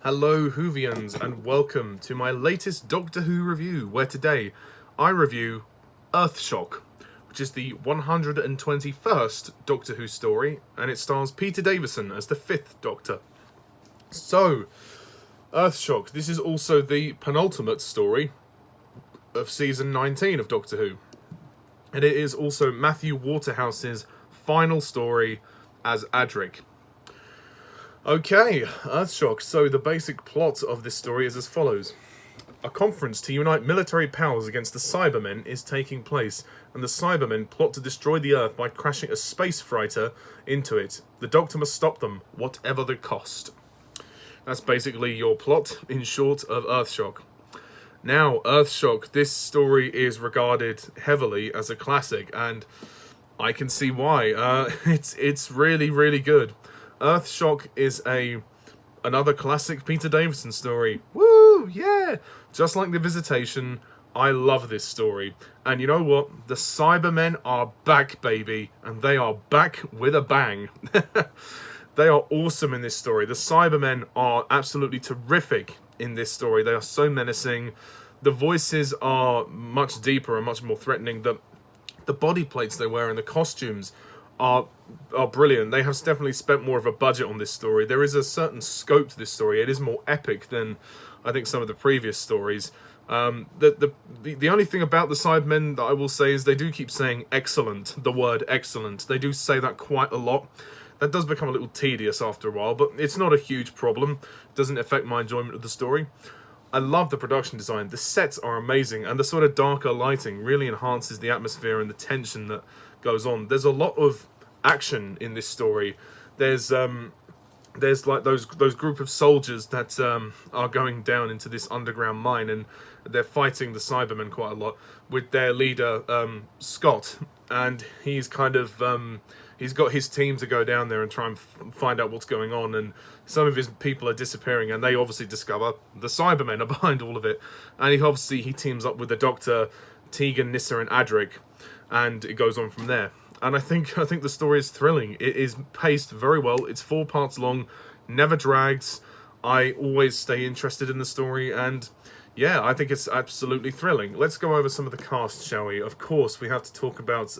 Hello Whovians and welcome to my latest Doctor Who review, where today I review Earthshock, which is the 121st Doctor Who story, and it stars Peter Davison as the 5th Doctor. So, Earthshock, this is also the penultimate story of season 19 of Doctor Who. And it is also Matthew Waterhouse's final story as Adric. Okay, Earthshock. So the basic plot of this story is as follows. A conference to unite military powers against the Cybermen is taking place, and the Cybermen plot to destroy the Earth by crashing a space freighter into it. The Doctor must stop them, whatever the cost. That's basically your plot, in short, of Earthshock. Now, Earthshock, this story is regarded heavily as a classic, and I can see why. It's really, really good. Earthshock is another classic Peter Davison story. Woo, yeah! Just like The Visitation, I love this story. And you know what? The Cybermen are back, baby, and they are back with a bang. They are awesome in this story. The Cybermen are absolutely terrific in this story. They are so menacing. The voices are much deeper and much more threatening. The body plates they wear and the costumes are brilliant. They have definitely spent more of a budget on this story. There is a certain scope to this story. It is more epic than I think some of the previous stories. The only thing about the Cybermen that I will say is they do keep saying excellent, the word excellent. They do say that quite a lot. That does become a little tedious after a while, but it's not a huge problem. It doesn't affect my enjoyment of the story. I love the production design. The sets are amazing, and the sort of darker lighting really enhances the atmosphere and the tension that goes on. There's a lot of action in this story. There's like those group of soldiers that are going down into this underground mine, and they're fighting the Cybermen quite a lot with their leader Scott, and he's kind of he's got his team to go down there and try and find out what's going on, and some of his people are disappearing, and they obviously discover the Cybermen are behind all of it, and he teams up with the Doctor, Tegan, Nyssa, and Adric, and it goes on from there. And I think the story is thrilling. It is paced very well. It's 4 parts long, never drags. I always stay interested in the story, and yeah, I think it's absolutely thrilling. Let's go over some of the cast, shall we? Of course, we have to talk about.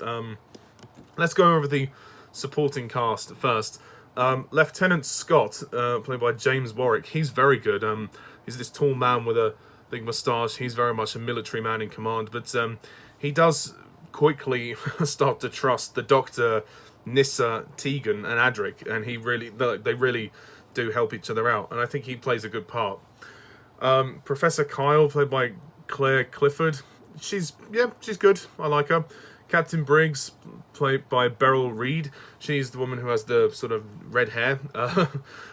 Let's go over the supporting cast first. Lieutenant Scott, played by James Warwick, he's very good. He's this tall man with a big moustache. He's very much a military man in command, but he does quickly start to trust the Doctor, Nyssa, Tegan, and Adric, and they really do help each other out, and I think he plays a good part. Professor Kyle, played by Claire Clifford, she's good. I like her. Captain Briggs, played by Beryl Reid. She's the woman who has the sort of red hair.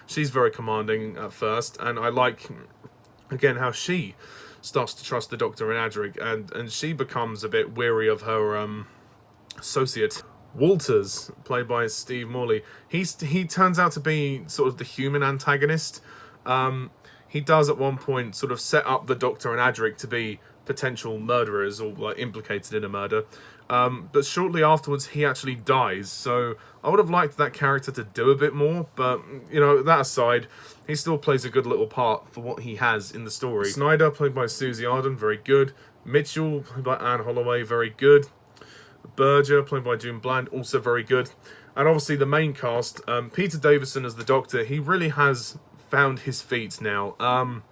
She's very commanding at first, and I like, again, how she starts to trust the Doctor and Adric, and she becomes a bit weary of her associate. Walters, played by Steve Morley, he turns out to be sort of the human antagonist. He does at one point sort of set up the Doctor and Adric to be potential murderers or like implicated in a murder. But shortly afterwards, he actually dies. So I would have liked that character to do a bit more. But, you know, that aside, he still plays a good little part for what he has in the story. Snyder, played by Susie Arden, very good. Mitchell, played by Anne Holloway, very good. Berger, played by June Bland, also very good. And obviously the main cast, Peter Davison as the Doctor, he really has found his feet now.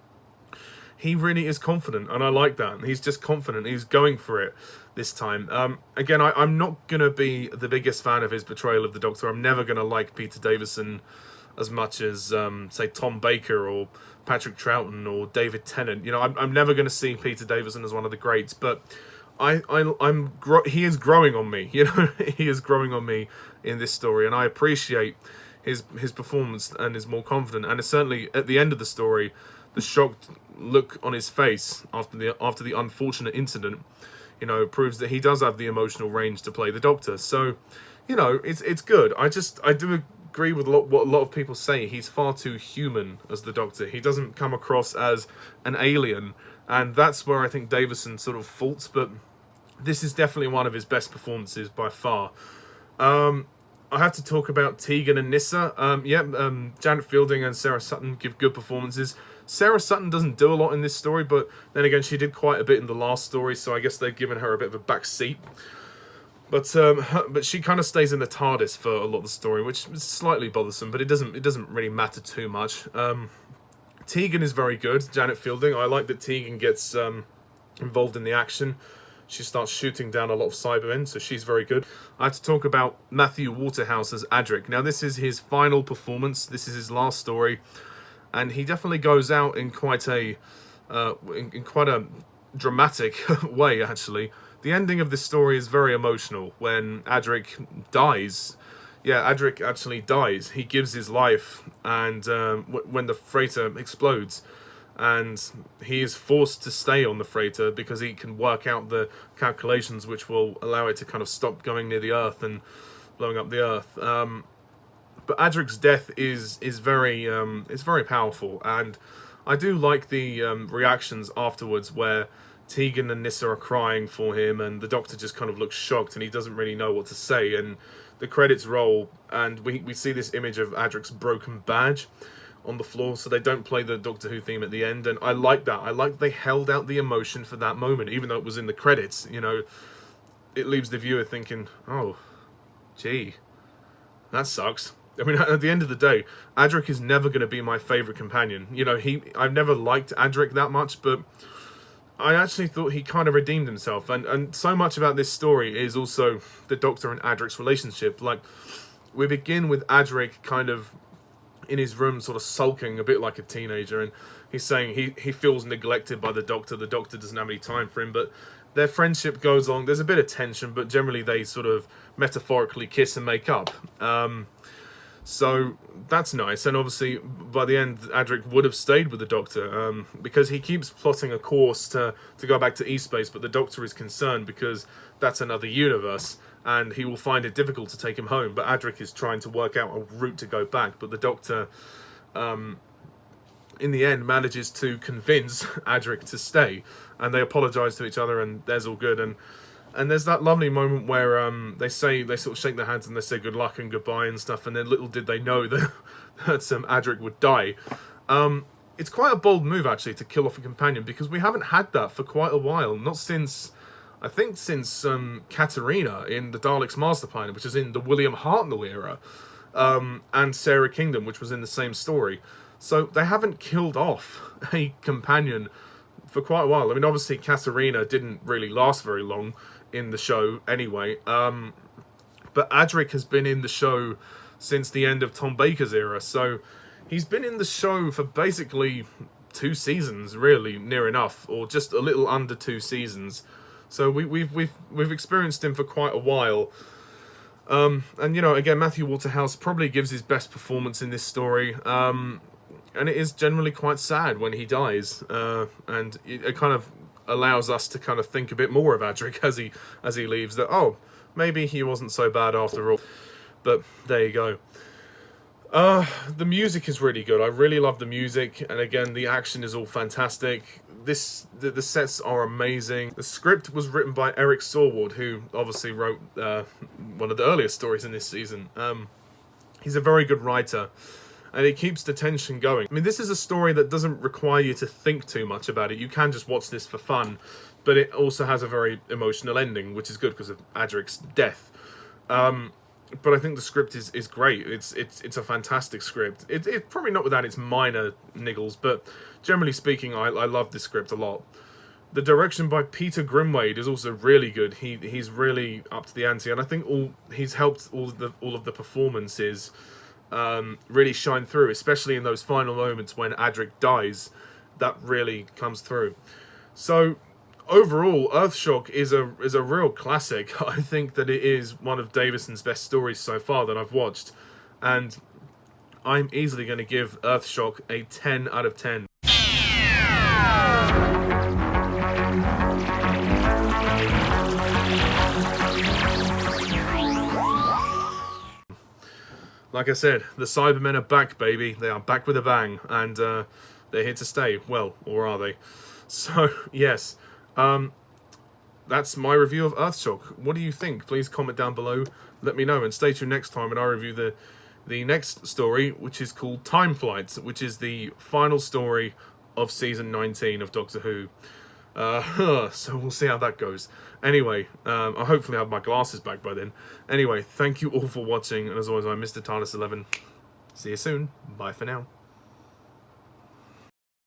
He really is confident, and I like that. He's just confident. He's going for it this time. Again, I'm not going to be the biggest fan of his portrayal of the Doctor. I'm never going to like Peter Davison as much as, say, Tom Baker or Patrick Troughton or David Tennant. You know, I'm never going to see Peter Davison as one of the greats, but he is growing on me. You know, he is growing on me in this story, and I appreciate his performance and is more confident. And it's certainly at the end of the story, the shocked look on his face after the unfortunate incident, you know, proves that he does have the emotional range to play the Doctor. So, you know, it's good. I do agree with what a lot of people say. He's far too human as the Doctor. He doesn't come across as an alien, and that's where I think Davison sort of faults. But this is definitely one of his best performances by far. I have to talk about Tegan and Nyssa. Janet Fielding and Sarah Sutton give good performances. Sarah Sutton doesn't do a lot in this story, but then again, she did quite a bit in the last story, so I guess they've given her a bit of a back seat. But she kind of stays in the TARDIS for a lot of the story, which is slightly bothersome, but it doesn't really matter too much. Tegan is very good, Janet Fielding. I like that Tegan gets involved in the action. She starts shooting down a lot of Cybermen, so she's very good. I have to talk about Matthew Waterhouse as Adric. Now, this is his final performance. This is his last story, and he definitely goes out in quite a dramatic way. Actually, the ending of this story is very emotional when Adric dies. Yeah, Adric actually dies. He gives his life, and when the freighter explodes. And he is forced to stay on the freighter because he can work out the calculations which will allow it to kind of stop going near the Earth and blowing up the Earth. But Adric's death is very powerful, and I do like the reactions afterwards where Tegan and Nyssa are crying for him, and the Doctor just kind of looks shocked and he doesn't really know what to say. And the credits roll, and we see this image of Adric's broken badge on the floor, so they don't play the Doctor Who theme at the end, and I like that. I like they held out the emotion for that moment, even though it was in the credits. You know, it leaves the viewer thinking, oh, gee, that sucks. I mean, at the end of the day, Adric is never going to be my favourite companion. You know, I've never liked Adric that much, but I actually thought he kind of redeemed himself, and so much about this story is also the Doctor and Adric's relationship. Like, we begin with Adric kind of in his room sort of sulking a bit like a teenager, and he's saying he feels neglected by the Doctor doesn't have any time for him, but their friendship goes on. There's a bit of tension, but generally they sort of metaphorically kiss and make up, so that's nice. And obviously by the end Adric would have stayed with the Doctor, because he keeps plotting a course to go back to E-Space, but the Doctor is concerned because that's another universe and he will find it difficult to take him home. But Adric is trying to work out a route to go back. But the Doctor, in the end, manages to convince Adric to stay. And they apologise to each other, and there's all good. And there's that lovely moment where they sort of shake their hands and they say good luck and goodbye and stuff. And then little did they know that Adric would die. It's quite a bold move, actually, to kill off a companion, because we haven't had that for quite a while. Not since... I think since Katarina in the Daleks' Master Plan, which is in the William Hartnell era, and Sarah Kingdom, which was in the same story. So they haven't killed off a companion for quite a while. I mean, obviously Katarina didn't really last very long in the show anyway, but Adric has been in the show since the end of Tom Baker's era, so he's been in the show for basically 2 seasons, really, near enough, or just a little under 2 seasons. So we've experienced him for quite a while, and you know, again, Matthew Waterhouse probably gives his best performance in this story, and it is generally quite sad when he dies, and it kind of allows us to kind of think a bit more of Adric as he leaves. That, oh, maybe he wasn't so bad after all. But there you go. The music is really good. I really love the music, and again, the action is all fantastic. The sets are amazing. The script was written by Eric Saward, who obviously wrote one of the earliest stories in this season. He's a very good writer, and it keeps the tension going. I mean, this is a story that doesn't require you to think too much about it. You can just watch this for fun, but it also has a very emotional ending, which is good because of Adric's death. But I think the script is great. It's a fantastic script. It's probably not without its minor niggles, but generally speaking, I love this script a lot. The direction by Peter Grimwade is also really good. He's really up to the ante, and I think he's helped all of the performances really shine through, especially in those final moments when Adric dies. That really comes through. So overall, Earthshock is a real classic. I think that it is one of Davison's best stories so far that I've watched, and I'm easily going to give Earthshock a 10 out of 10. Like I said, the Cybermen are back, baby. They are back with a bang, and they're here to stay. Well, or are they? So, yes. that's my review of Earthshock. What do you think? Please comment down below. Let me know, and stay tuned next time when I review the next story, which is called Time Flight, which is the final story of season 19 of Doctor Who. So we'll see how that goes. Anyway, I hopefully have my glasses back by then. Anyway, thank you all for watching, and as always, I'm Mr. TARDIS11. See you soon. Bye for now.